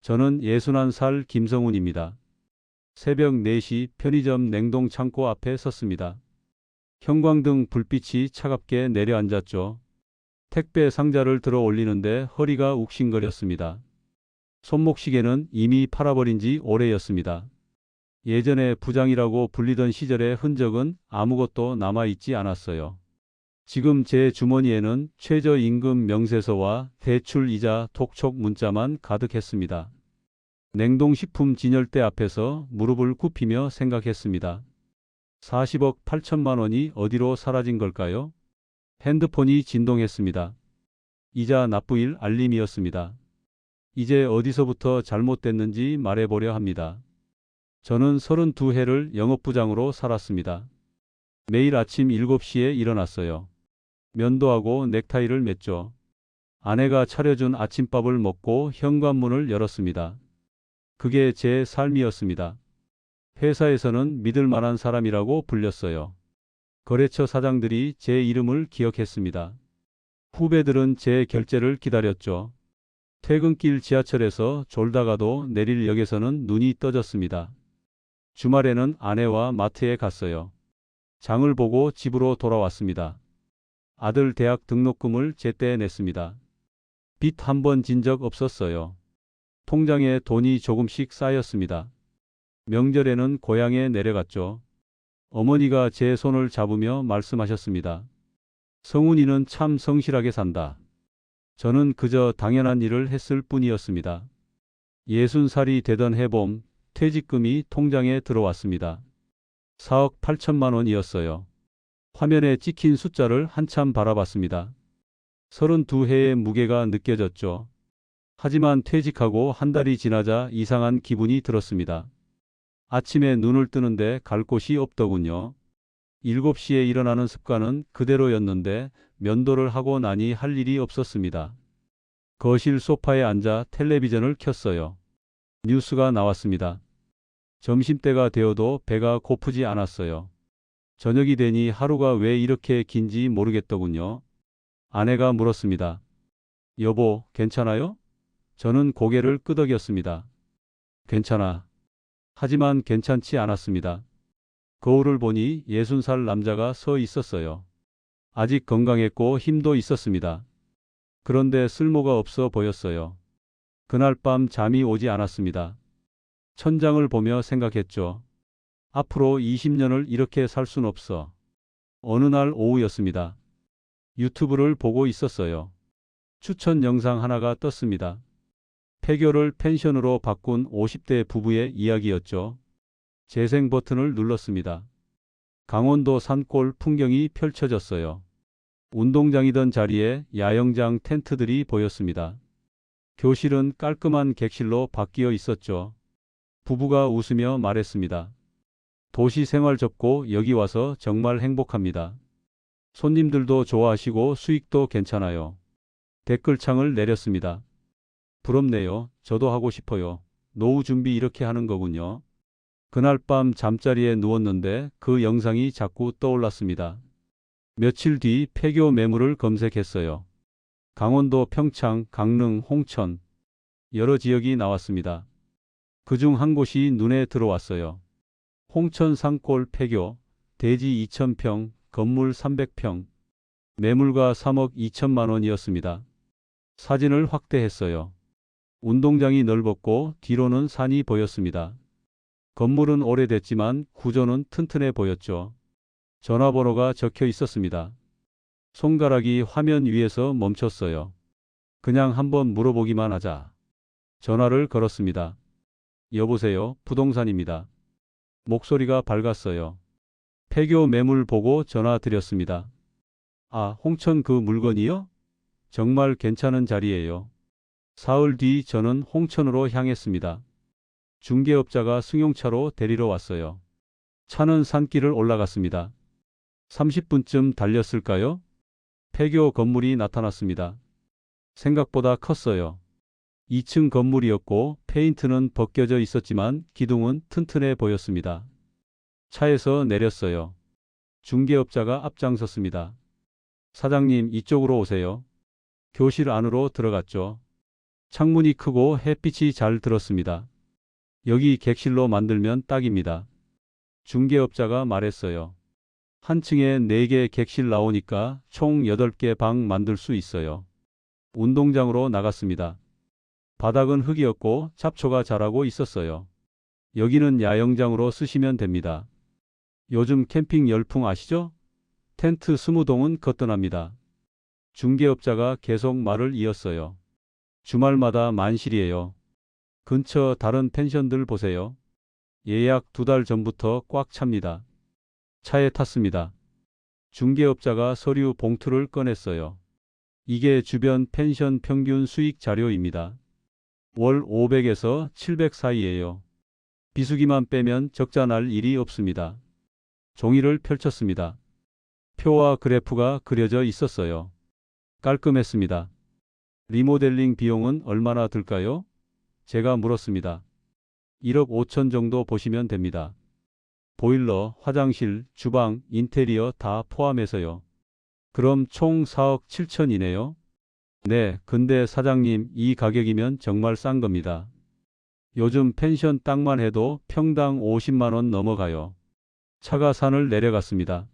저는 61살 김성훈입니다. 새벽 4시 편의점 냉동 창고 앞에 섰습니다. 형광등 불빛이 차갑게 내려앉았죠. 택배 상자를 들어 올리는데 허리가 욱신거렸습니다. 손목시계는 이미 팔아버린 지 오래였습니다. 예전에 부장이라고 불리던 시절의 흔적은 아무것도 남아있지 않았어요. 지금 제 주머니에는 최저임금 명세서와 대출이자 독촉 문자만 가득했습니다. 냉동식품 진열대 앞에서 무릎을 굽히며 생각했습니다. 40억 8천만 원이 어디로 사라진 걸까요? 핸드폰이 진동했습니다. 이자 납부일 알림이었습니다. 이제 어디서부터 잘못됐는지 말해보려 합니다. 저는 32해를 영업부장으로 살았습니다. 매일 아침 7시에 일어났어요. 면도하고 넥타이를 맸죠. 아내가 차려준 아침밥을 먹고 현관문을 열었습니다. 그게 제 삶이었습니다. 회사에서는 믿을 만한 사람이라고 불렸어요. 거래처 사장들이 제 이름을 기억했습니다. 후배들은 제 결제를 기다렸죠. 퇴근길 지하철에서 졸다가도 내릴 역에서는 눈이 떠졌습니다. 주말에는 아내와 마트에 갔어요. 장을 보고 집으로 돌아왔습니다. 아들 대학 등록금을 제때 냈습니다. 빚 한 번 진 적 없었어요. 통장에 돈이 조금씩 쌓였습니다. 명절에는 고향에 내려갔죠. 어머니가 제 손을 잡으며 말씀하셨습니다. 성훈이는 참 성실하게 산다. 저는 그저 당연한 일을 했을 뿐이었습니다. 60살이 되던 해봄 퇴직금이 통장에 들어왔습니다. 4억 8천만 원이었어요. 화면에 찍힌 숫자를 한참 바라봤습니다. 32해의 무게가 느껴졌죠. 하지만 퇴직하고 한 달이 지나자 이상한 기분이 들었습니다. 아침에 눈을 뜨는데 갈 곳이 없더군요. 7시에 일어나는 습관은 그대로였는데 면도를 하고 나니 할 일이 없었습니다. 거실 소파에 앉아 텔레비전을 켰어요. 뉴스가 나왔습니다. 점심때가 되어도 배가 고프지 않았어요. 저녁이 되니 하루가 왜 이렇게 긴지 모르겠더군요. 아내가 물었습니다. 여보, 괜찮아요? 저는 고개를 끄덕였습니다. 괜찮아. 하지만 괜찮지 않았습니다. 거울을 보니 60살 남자가 서 있었어요. 아직 건강했고 힘도 있었습니다. 그런데 쓸모가 없어 보였어요. 그날 밤 잠이 오지 않았습니다. 천장을 보며 생각했죠. 앞으로 20년을 이렇게 살 순 없어. 어느 날 오후였습니다. 유튜브를 보고 있었어요. 추천 영상 하나가 떴습니다. 폐교를 펜션으로 바꾼 50대 부부의 이야기였죠. 재생 버튼을 눌렀습니다. 강원도 산골 풍경이 펼쳐졌어요. 운동장이던 자리에 야영장 텐트들이 보였습니다. 교실은 깔끔한 객실로 바뀌어 있었죠. 부부가 웃으며 말했습니다. 도시 생활 접고 여기 와서 정말 행복합니다. 손님들도 좋아하시고 수익도 괜찮아요. 댓글창을 내렸습니다. 부럽네요. 저도 하고 싶어요. 노후 준비 이렇게 하는 거군요. 그날 밤 잠자리에 누웠는데 그 영상이 자꾸 떠올랐습니다. 며칠 뒤 폐교 매물을 검색했어요. 강원도 평창, 강릉, 홍천 여러 지역이 나왔습니다. 그중 한 곳이 눈에 들어왔어요. 홍천 산골 폐교, 대지 2,000평, 건물 300평, 매물가 3억 2천만 원이었습니다. 사진을 확대했어요. 운동장이 넓었고 뒤로는 산이 보였습니다. 건물은 오래됐지만 구조는 튼튼해 보였죠. 전화번호가 적혀 있었습니다. 손가락이 화면 위에서 멈췄어요. 그냥 한번 물어보기만 하자. 전화를 걸었습니다. 여보세요, 부동산입니다. 목소리가 밝았어요. 폐교 매물 보고 전화 드렸습니다. 아, 홍천 그 물건이요? 정말 괜찮은 자리예요. 사흘 뒤 저는 홍천으로 향했습니다. 중개업자가 승용차로 데리러 왔어요. 차는 산길을 올라갔습니다. 30분쯤 달렸을까요? 폐교 건물이 나타났습니다. 생각보다 컸어요. 2층 건물이었고 페인트는 벗겨져 있었지만 기둥은 튼튼해 보였습니다. 차에서 내렸어요. 중개업자가 앞장섰습니다. 사장님, 이쪽으로 오세요. 교실 안으로 들어갔죠. 창문이 크고 햇빛이 잘 들었습니다. 여기 객실로 만들면 딱입니다. 중개업자가 말했어요. 한 층에 4개 객실 나오니까 총 8개 방 만들 수 있어요. 운동장으로 나갔습니다. 바닥은 흙이었고 잡초가 자라고 있었어요. 여기는 야영장으로 쓰시면 됩니다. 요즘 캠핑 열풍 아시죠? 텐트 20동은 거뜬합니다. 중개업자가 계속 말을 이었어요. 주말마다 만실이에요. 근처 다른 펜션들 보세요. 예약 2달 전부터 꽉 찹니다. 차에 탔습니다. 중개업자가 서류 봉투를 꺼냈어요. 이게 주변 펜션 평균 수익 자료입니다. 월 500에서 700 사이예요. 비수기만 빼면 적자 날 일이 없습니다. 종이를 펼쳤습니다. 표와 그래프가 그려져 있었어요. 깔끔했습니다. 리모델링 비용은 얼마나 들까요? 제가 물었습니다. 1억 5천 정도 보시면 됩니다. 보일러, 화장실, 주방, 인테리어 다 포함해서요. 그럼 총 4억 7천이네요. 네, 근데 사장님 이 가격이면 정말 싼 겁니다. 요즘 펜션 땅만 해도 평당 50만 원 넘어가요. 차가 산을 내려갔습니다.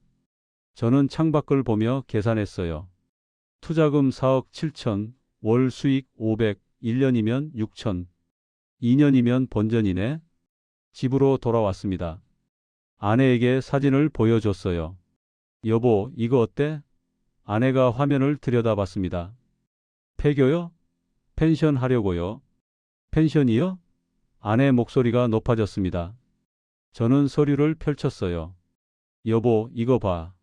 저는 창밖을 보며 계산했어요. 투자금 4억 7천, 월 수익 500, 1년이면 6천, 2년이면 본전이네. 집으로 돌아왔습니다. 아내에게 사진을 보여줬어요. 여보, 이거 어때? 아내가 화면을 들여다봤습니다. 폐교요? 펜션 하려고요. 펜션이요? 아내 목소리가 높아졌습니다. 저는 서류를 펼쳤어요. 여보, 이거 봐.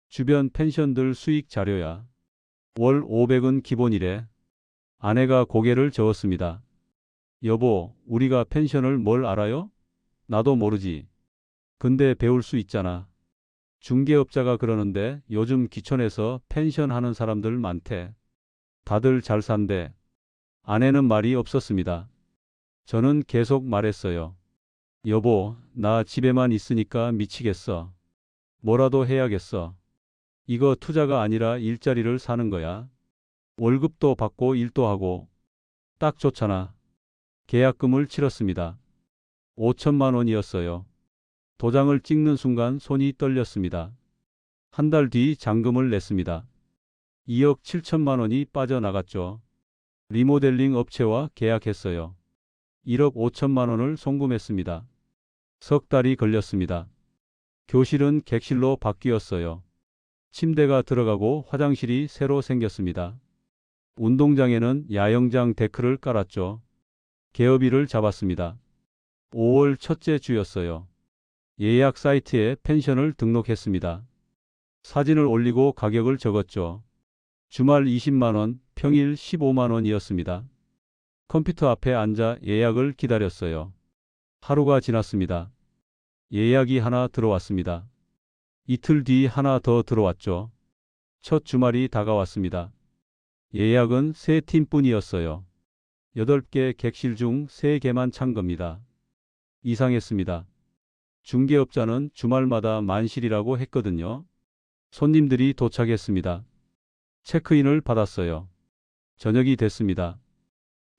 주변 펜션들 수익 자료야. 월 500은 기본이래. 아내가 고개를 저었습니다. 여보, 우리가 펜션을 뭘 알아요? 나도 모르지. 근데 배울 수 있잖아. 중개업자가 그러는데 요즘 기촌에서 펜션 하는 사람들 많대. 다들 잘 산대. 아내는 말이 없었습니다. 저는 계속 말했어요. 여보, 나 집에만 있으니까 미치겠어. 뭐라도 해야겠어. 이거 투자가 아니라 일자리를 사는 거야. 월급도 받고 일도 하고. 딱 좋잖아. 계약금을 치렀습니다. 5천만 원이었어요. 도장을 찍는 순간 손이 떨렸습니다. 한 달 뒤 잔금을 냈습니다. 2억 7천만 원이 빠져나갔죠. 리모델링 업체와 계약했어요. 1억 5천만 원을 송금했습니다. 석 달이 걸렸습니다. 교실은 객실로 바뀌었어요. 침대가 들어가고 화장실이 새로 생겼습니다. 운동장에는 야영장 데크를 깔았죠. 개업일을 잡았습니다. 5월 첫째 주였어요. 예약 사이트에 펜션을 등록했습니다. 사진을 올리고 가격을 적었죠. 주말 20만 원, 평일 15만 원이었습니다. 컴퓨터 앞에 앉아 예약을 기다렸어요. 하루가 지났습니다. 예약이 하나 들어왔습니다. 이틀 뒤 하나 더 들어왔죠. 첫 주말이 다가왔습니다. 예약은 3팀뿐이었어요. 8개 객실 중 3개만 찬 겁니다. 이상했습니다. 중개업자는 주말마다 만실이라고 했거든요. 손님들이 도착했습니다. 체크인을 받았어요. 저녁이 됐습니다.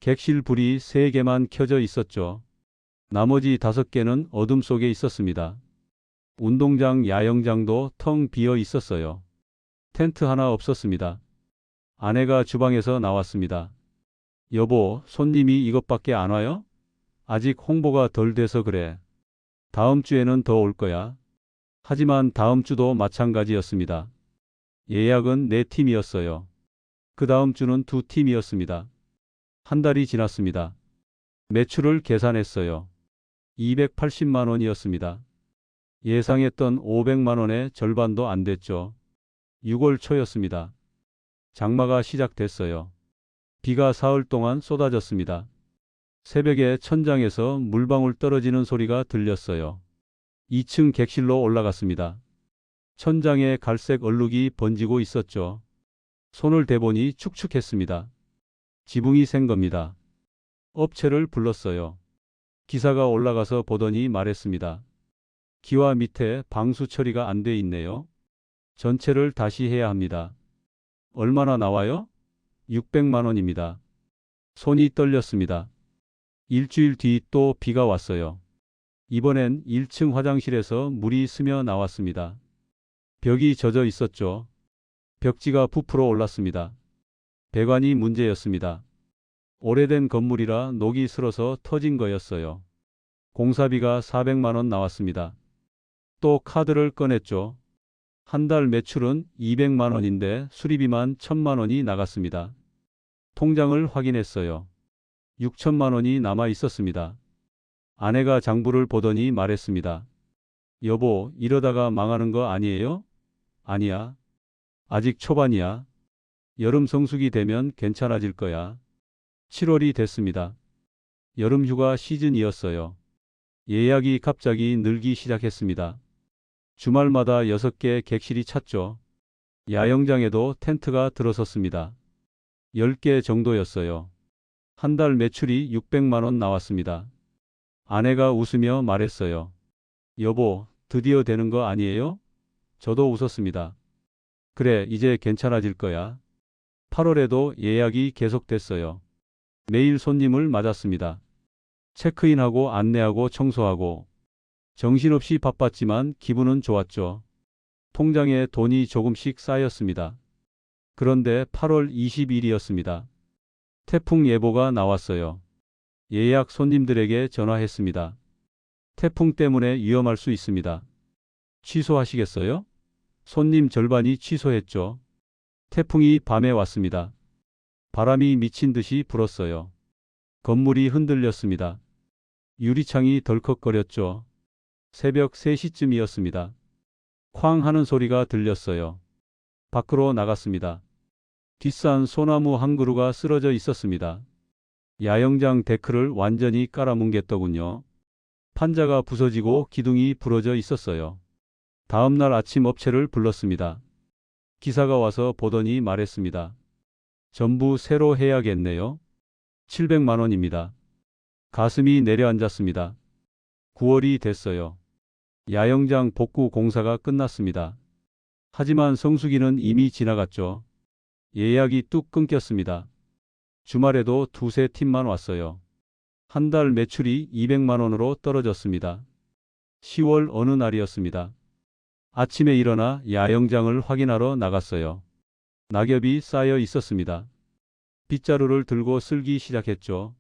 객실 불이 3개만 켜져 있었죠. 나머지 5개는 어둠 속에 있었습니다. 운동장, 야영장도 텅 비어 있었어요. 텐트 하나 없었습니다. 아내가 주방에서 나왔습니다. 여보, 손님이 이것밖에 안 와요? 아직 홍보가 덜 돼서 그래. 다음 주에는 더 올 거야. 하지만 다음 주도 마찬가지였습니다. 예약은 4팀이었어요. 그 다음 주는 2팀이었습니다. 한 달이 지났습니다. 매출을 계산했어요. 280만 원이었습니다. 예상했던 500만 원의 절반도 안 됐죠. 6월 초였습니다. 장마가 시작됐어요. 비가 사흘 동안 쏟아졌습니다. 새벽에 천장에서 물방울 떨어지는 소리가 들렸어요. 2층 객실로 올라갔습니다. 천장에 갈색 얼룩이 번지고 있었죠. 손을 대보니 축축했습니다. 지붕이 센 겁니다. 업체를 불렀어요. 기사가 올라가서 보더니 말했습니다. 기와 밑에 방수 처리가 안 돼 있네요. 전체를 다시 해야 합니다. 얼마나 나와요? 600만 원입니다. 손이 떨렸습니다. 일주일 뒤 또 비가 왔어요. 이번엔 1층 화장실에서 물이 스며 나왔습니다. 벽이 젖어 있었죠. 벽지가 부풀어 올랐습니다. 배관이 문제였습니다. 오래된 건물이라 녹이 슬어서 터진 거였어요. 공사비가 400만 원 나왔습니다. 또 카드를 꺼냈죠. 한 달 매출은 200만 원인데 수리비만 1000만 원이 나갔습니다. 통장을 확인했어요. 6천만 원이 남아 있었습니다. 아내가 장부를 보더니 말했습니다. 여보, 이러다가 망하는 거 아니에요? 아니야. 아직 초반이야. 여름 성수기 되면 괜찮아질 거야. 7월이 됐습니다. 여름 휴가 시즌이었어요. 예약이 갑자기 늘기 시작했습니다. 주말마다 6개 객실이 찼죠. 야영장에도 텐트가 들어섰습니다. 10개 정도였어요. 한 달 매출이 600만 원 나왔습니다. 아내가 웃으며 말했어요. 여보, 드디어 되는 거 아니에요? 저도 웃었습니다. 그래, 이제 괜찮아질 거야. 8월에도 예약이 계속됐어요. 매일 손님을 맞았습니다. 체크인하고 안내하고 청소하고 정신없이 바빴지만 기분은 좋았죠. 통장에 돈이 조금씩 쌓였습니다. 그런데 8월 20일이었습니다. 태풍 예보가 나왔어요. 예약 손님들에게 전화했습니다. 태풍 때문에 위험할 수 있습니다. 취소하시겠어요? 손님 절반이 취소했죠. 태풍이 밤에 왔습니다. 바람이 미친 듯이 불었어요. 건물이 흔들렸습니다. 유리창이 덜컥거렸죠. 새벽 3시쯤이었습니다. 쾅 하는 소리가 들렸어요. 밖으로 나갔습니다. 뒷산 소나무 한 그루가 쓰러져 있었습니다. 야영장 데크를 완전히 깔아뭉갰더군요. 판자가 부서지고 기둥이 부러져 있었어요. 다음 날 아침 업체를 불렀습니다. 기사가 와서 보더니 말했습니다. 전부 새로 해야겠네요. 700만 원입니다. 가슴이 내려앉았습니다. 9월이 됐어요. 야영장 복구 공사가 끝났습니다. 하지만 성수기는 이미 지나갔죠. 예약이 뚝 끊겼습니다. 주말에도 두세 팀만 왔어요. 한 달 매출이 200만 원으로 떨어졌습니다. 10월 어느 날이었습니다. 아침에 일어나 야영장을 확인하러 나갔어요. 낙엽이 쌓여 있었습니다. 빗자루를 들고 쓸기 시작했죠.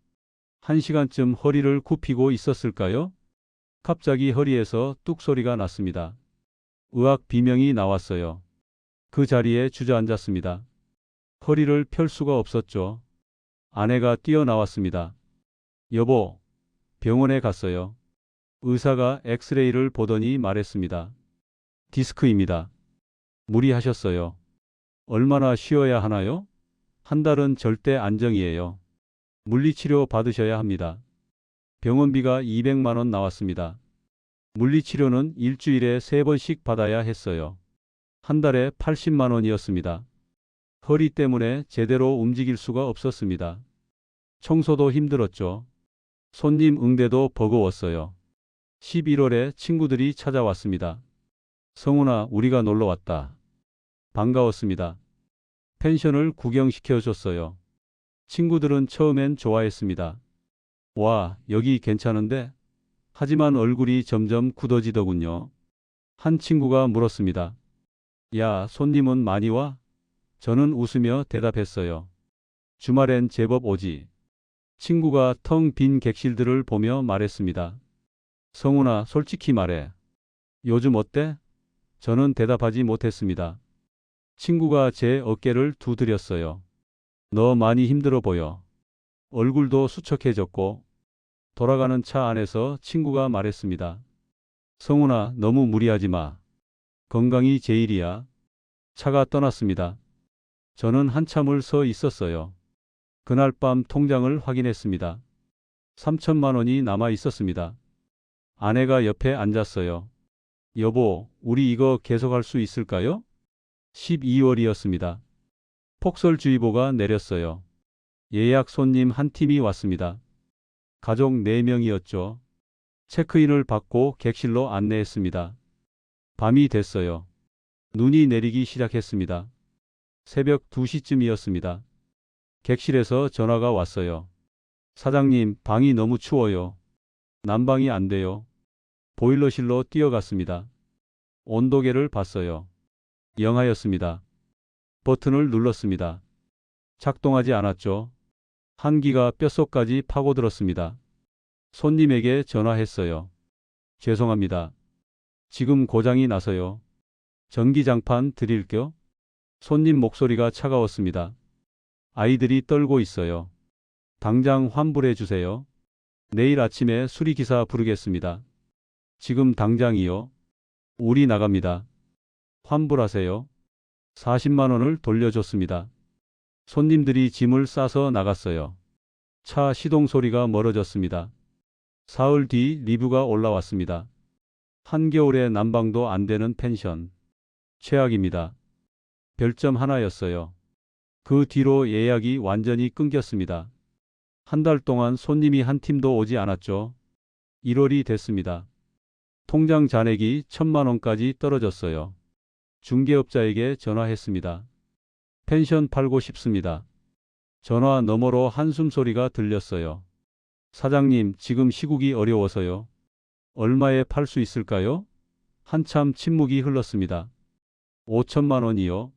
1시간쯤 허리를 굽히고 있었을까요? 갑자기 허리에서 뚝 소리가 났습니다. 의학 비명이 나왔어요. 그 자리에 주저앉았습니다. 허리를 펼 수가 없었죠. 아내가 뛰어나왔습니다. 여보, 병원에 갔어요. 의사가 엑스레이를 보더니 말했습니다. 디스크입니다. 무리하셨어요. 얼마나 쉬어야 하나요? 한 달은 절대 안정이에요. 물리치료 받으셔야 합니다. 병원비가 200만 원 나왔습니다. 물리치료는 일주일에 3번씩 받아야 했어요. 한 달에 80만 원이었습니다. 허리 때문에 제대로 움직일 수가 없었습니다. 청소도 힘들었죠. 손님 응대도 버거웠어요. 11월에 친구들이 찾아왔습니다. 성훈아, 우리가 놀러 왔다. 반가웠습니다. 펜션을 구경시켜줬어요. 친구들은 처음엔 좋아했습니다. 와, 여기 괜찮은데? 하지만 얼굴이 점점 굳어지더군요. 한 친구가 물었습니다. 야, 손님은 많이 와? 저는 웃으며 대답했어요. 주말엔 제법 오지. 친구가 텅 빈 객실들을 보며 말했습니다. 성훈아, 솔직히 말해. 요즘 어때? 저는 대답하지 못했습니다. 친구가 제 어깨를 두드렸어요. 너 많이 힘들어 보여. 얼굴도 수척해졌고. 돌아가는 차 안에서 친구가 말했습니다. 성훈아, 너무 무리하지 마. 건강이 제일이야. 차가 떠났습니다. 저는 한참을 서 있었어요. 그날 밤 통장을 확인했습니다. 3천만 원이 남아 있었습니다. 아내가 옆에 앉았어요. 여보, 우리 이거 계속할 수 있을까요? 12월이었습니다. 폭설주의보가 내렸어요. 예약 손님 한 팀이 왔습니다. 가족 4명이었죠. 체크인을 받고 객실로 안내했습니다. 밤이 됐어요. 눈이 내리기 시작했습니다. 새벽 2시쯤이었습니다. 객실에서 전화가 왔어요. 사장님, 방이 너무 추워요. 난방이 안 돼요. 보일러실로 뛰어갔습니다. 온도계를 봤어요. 영하였습니다. 버튼을 눌렀습니다. 작동하지 않았죠. 한기가 뼛속까지 파고들었습니다. 손님에게 전화했어요. 죄송합니다. 지금 고장이 나서요. 전기장판 드릴게요. 손님 목소리가 차가웠습니다. 아이들이 떨고 있어요. 당장 환불해 주세요. 내일 아침에 수리기사 부르겠습니다. 지금 당장이요. 우리 나갑니다. 환불하세요. 40만 원을 돌려줬습니다. 손님들이 짐을 싸서 나갔어요. 차 시동 소리가 멀어졌습니다. 사흘 뒤 리뷰가 올라왔습니다. 한겨울에 난방도 안 되는 펜션. 최악입니다. 별점 하나였어요. 그 뒤로 예약이 완전히 끊겼습니다. 한 달 동안 손님이 한 팀도 오지 않았죠. 1월이 됐습니다. 통장 잔액이 1,000만 원까지 떨어졌어요. 중개업자에게 전화했습니다. 펜션 팔고 싶습니다. 전화 너머로 한숨 소리가 들렸어요. 사장님, 지금 시국이 어려워서요. 얼마에 팔 수 있을까요? 한참 침묵이 흘렀습니다. 5천만 원이요.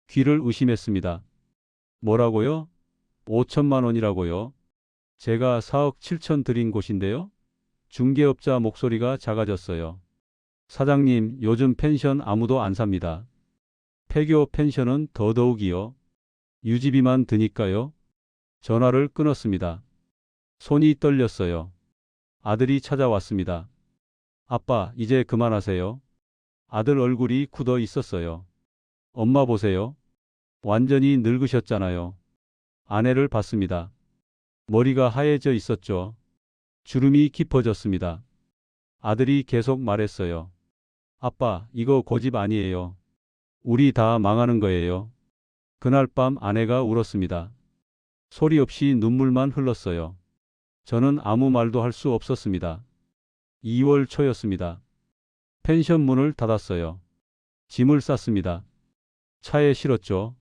귀를 의심했습니다. 뭐라고요? 5천만 원이라고요. 제가 4억 7천 드린 곳인데요. 중개업자 목소리가 작아졌어요. 사장님, 요즘 펜션 아무도 안 삽니다. 폐교 펜션은 더더욱이요. 유지비만 드니까요. 전화를 끊었습니다. 손이 떨렸어요. 아들이 찾아왔습니다. 아빠, 이제 그만하세요. 아들 얼굴이 굳어 있었어요. 엄마 보세요. 완전히 늙으셨잖아요. 아내를 봤습니다. 머리가 하얘져 있었죠. 주름이 깊어졌습니다. 아들이 계속 말했어요. 아빠, 이거 고집 아니에요. 우리 다 망하는 거예요. 그날 밤 아내가 울었습니다. 소리 없이 눈물만 흘렀어요. 저는 아무 말도 할 수 없었습니다. 2월 초였습니다. 펜션 문을 닫았어요. 짐을 쌌습니다. 차에 실었죠.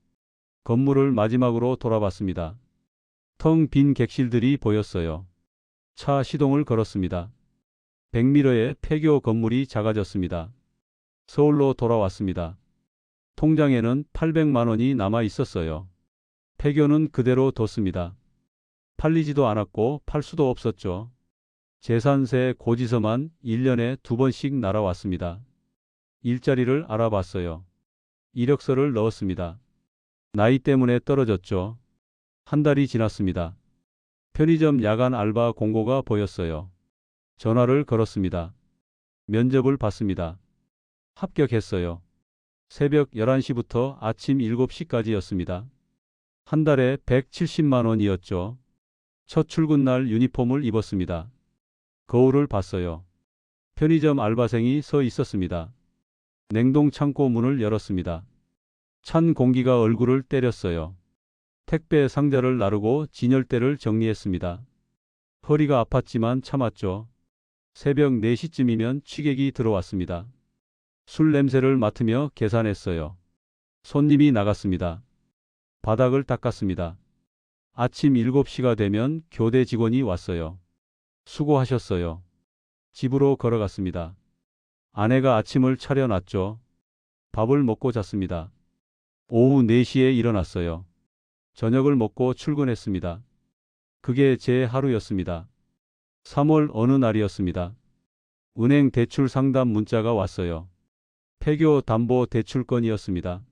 건물을 마지막으로 돌아봤습니다. 텅 빈 객실들이 보였어요. 차 시동을 걸었습니다. 백미러에 폐교 건물이 작아졌습니다. 서울로 돌아왔습니다. 통장에는 800만 원이 남아 있었어요. 폐교는 그대로 뒀습니다. 팔리지도 않았고 팔 수도 없었죠. 재산세 고지서만 1년에 2번씩 날아왔습니다. 일자리를 알아봤어요. 이력서를 넣었습니다. 나이 때문에 떨어졌죠. 한 달이 지났습니다. 편의점 야간 알바 공고가 보였어요. 전화를 걸었습니다. 면접을 봤습니다. 합격했어요. 새벽 11시부터 아침 7시까지였습니다. 한 달에 170만 원이었죠. 첫 출근 날 유니폼을 입었습니다. 거울을 봤어요. 편의점 알바생이 서 있었습니다. 냉동 창고 문을 열었습니다. 찬 공기가 얼굴을 때렸어요. 택배 상자를 나르고 진열대를 정리했습니다. 허리가 아팠지만 참았죠. 새벽 4시쯤이면 취객이 들어왔습니다. 술 냄새를 맡으며 계산했어요. 손님이 나갔습니다. 바닥을 닦았습니다. 아침 7시가 되면 교대 직원이 왔어요. 수고하셨어요. 집으로 걸어갔습니다. 아내가 아침을 차려놨죠. 밥을 먹고 잤습니다. 오후 4시에 일어났어요. 저녁을 먹고 출근했습니다. 그게 제 하루였습니다. 3월 어느 날이었습니다. 은행 대출 상담 문자가 왔어요. 폐교 담보 대출건이었습니다.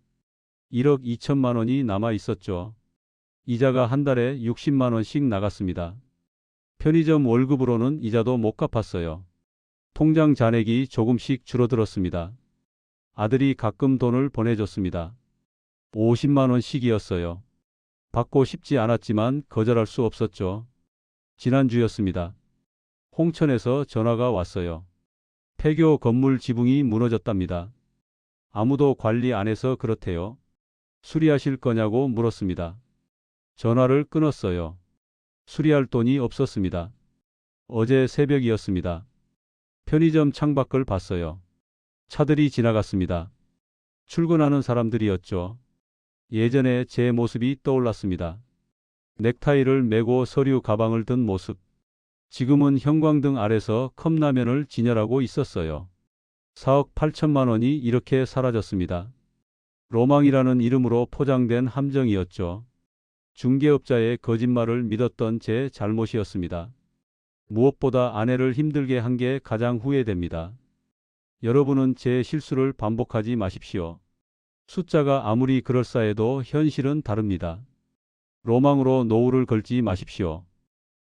1억 2천만 원이 남아 있었죠. 이자가 한 달에 60만 원씩 나갔습니다. 편의점 월급으로는 이자도 못 갚았어요. 통장 잔액이 조금씩 줄어들었습니다. 아들이 가끔 돈을 보내줬습니다. 50만 원씩이었어요. 받고 싶지 않았지만 거절할 수 없었죠. 지난주였습니다. 홍천에서 전화가 왔어요. 폐교 건물 지붕이 무너졌답니다. 아무도 관리 안 해서 그렇대요. 수리하실 거냐고 물었습니다. 전화를 끊었어요. 수리할 돈이 없었습니다. 어제 새벽이었습니다. 편의점 창밖을 봤어요. 차들이 지나갔습니다. 출근하는 사람들이었죠. 예전에 제 모습이 떠올랐습니다. 넥타이를 매고 서류 가방을 든 모습. 지금은 형광등 아래서 컵라면을 진열하고 있었어요. 4억 8천만 원이 이렇게 사라졌습니다. 로망이라는 이름으로 포장된 함정이었죠. 중개업자의 거짓말을 믿었던 제 잘못이었습니다. 무엇보다 아내를 힘들게 한 게 가장 후회됩니다. 여러분은 제 실수를 반복하지 마십시오. 숫자가 아무리 그럴싸해도 현실은 다릅니다. 로망으로 노후를 걸지 마십시오.